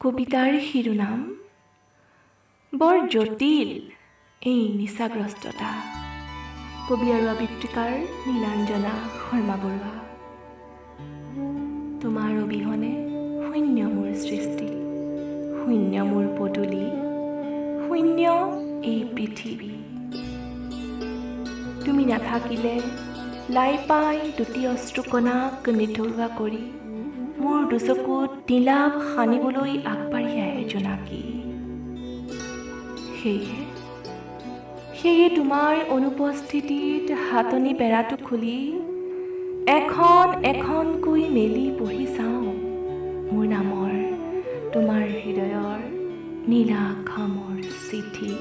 কবিতাৰ শিৰোনাম বৰ জটিল এই নিচাগ্ৰস্ততা। কবি আৰু আবৃত্তিকাৰ নীলাঞ্জনা শৰ্মা বৰুৱা। তোমাৰ অবিহনে শূন্য মোৰ সৃষ্টি, শূন্য মোৰ পদূলি, শূন্য এই পৃথিৱী। তুমি নাথাকিলে লাই পাই দুটি অশ্ৰুকণাক নিথৰুৱা কৰি মোৰ দুচকুত নীলাভ সানিবলৈ আগবাঢ়ি আহে জোনাকী। সেয়ে তোমাৰ অনুপস্থিতিত হাতনি বেৰাটো খুলি এখন এখনকৈ মেলি পঢ়ি চাওঁ মোৰ নামৰ তোমাৰ হৃদয়ৰ নীলা খামৰ চিঠি।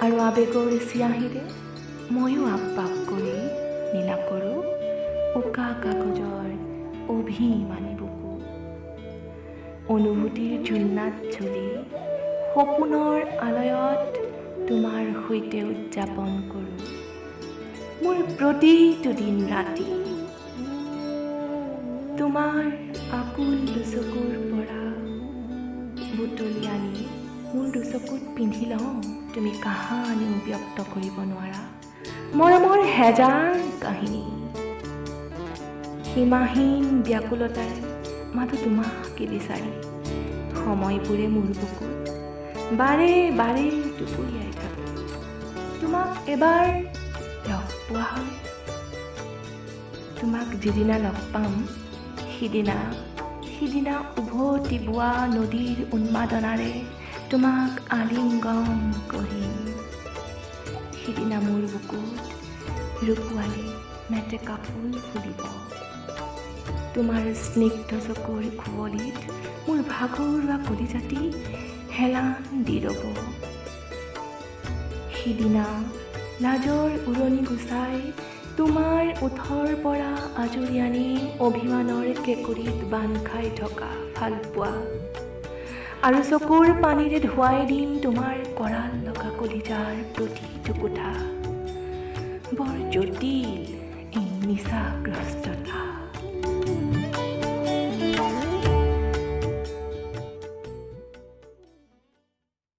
আৰু আৱেগৰ চিয়াঁহীৰে ময়ো আপ কৰি নীলা কৰোঁ উকা কাগজৰ অভিমানী বুকু। অনুভূতিৰ জোলনাত ঝুলি সপোনৰ আলয়ত তোমাৰ সৈতে উদযাপন কৰোঁ মোৰ প্ৰতিটো দিন ৰাতি। তোমাৰ আকুল দুচকুৰ পৰা বুটলি আনি মোৰ দুচকুত পিন্ধি লওঁ তুমি কাহানিও ব্যক্ত কৰিব নোৱাৰা মৰমৰ হেজাৰ কাহিনী। সীমাহীন ব্যাকুলতাৰে মাথো তোমাকে বিচাৰি সময়বোৰে মোৰ বুকুত বাৰে বাৰে টুকুৰিয়াই থাকোঁ। তোমাক এবাৰ লগ পোৱা হয়, তোমাক যিদিনা লগ পাম সিদিনা উভতি বোৱা নদীৰ উন্মাদনাৰে তোমাক আলিংগন কৰিম। সিদিনা মোৰ বুকুত ৰূপোৱালী মেটেকা ফুল ফুলিব। তোমাৰ স্নিগ্ধ চকুৰ খুৱলিত মোৰ ভাগৰুৱা কলিজাতি হেলান দি ৰ'ব। সিদিনা লাজৰ উৰণি গুচাই তোমাৰ ওঠৰ পৰা আজৰি আনি অভিমানৰ কেঁকুৰিত বান্ধ খাই থকা ভালপোৱা আৰু চকুৰ পানীৰে ধুৱাই দিম তোমাৰ কৰাল লগা কলিজাৰ প্ৰতিটো কোঠা। বৰ জটিল এই নিচাগ্ৰস্ততা।